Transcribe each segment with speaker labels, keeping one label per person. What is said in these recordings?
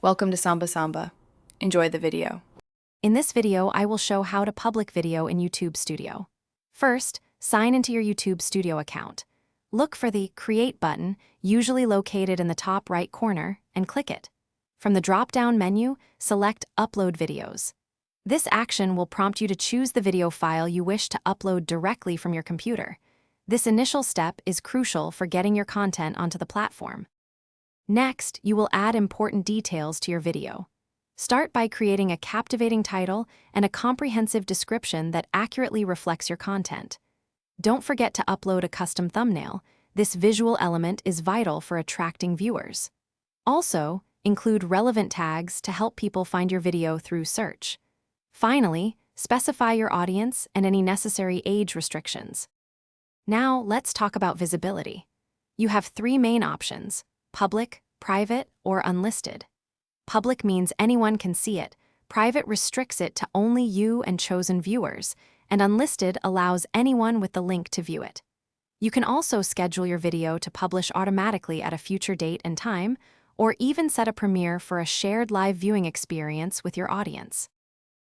Speaker 1: Welcome to Samba Samba. Enjoy the video.
Speaker 2: In this video, I will show how to public video in YouTube Studio. First, sign into your YouTube Studio account. Look for the Create button, usually located in the top right corner, and click it. From the drop-down menu, select Upload Videos. This action will prompt you to choose the video file you wish to upload directly from your computer. This initial step is crucial for getting your content onto the platform. Next, you will add important details to your video. Start by creating a captivating title and a comprehensive description that accurately reflects your content. Don't forget to upload a custom thumbnail. This visual element is vital for attracting viewers. Also, include relevant tags to help people find your video through search. Finally, specify your audience and any necessary age restrictions. Now, let's talk about visibility. You have three main options: public, private, or unlisted. Public means anyone can see it, private restricts it to only you and chosen viewers, and unlisted allows anyone with the link to view it. You can also schedule your video to publish automatically at a future date and time, or even set a premiere for a shared live viewing experience with your audience.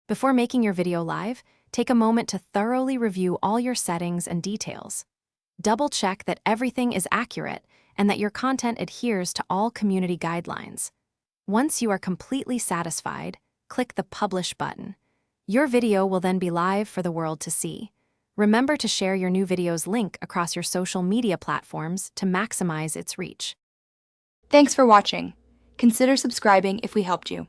Speaker 2: Before making your video live, take a moment to thoroughly review all your settings and details. Double-check that everything is accurate and that your content adheres to all community guidelines. Once you are completely satisfied, click the Publish button. Your video will then be live for the world to see. Remember to share your new video's link across your social media platforms to maximize its reach.
Speaker 1: Thanks for watching. Consider subscribing if we helped you.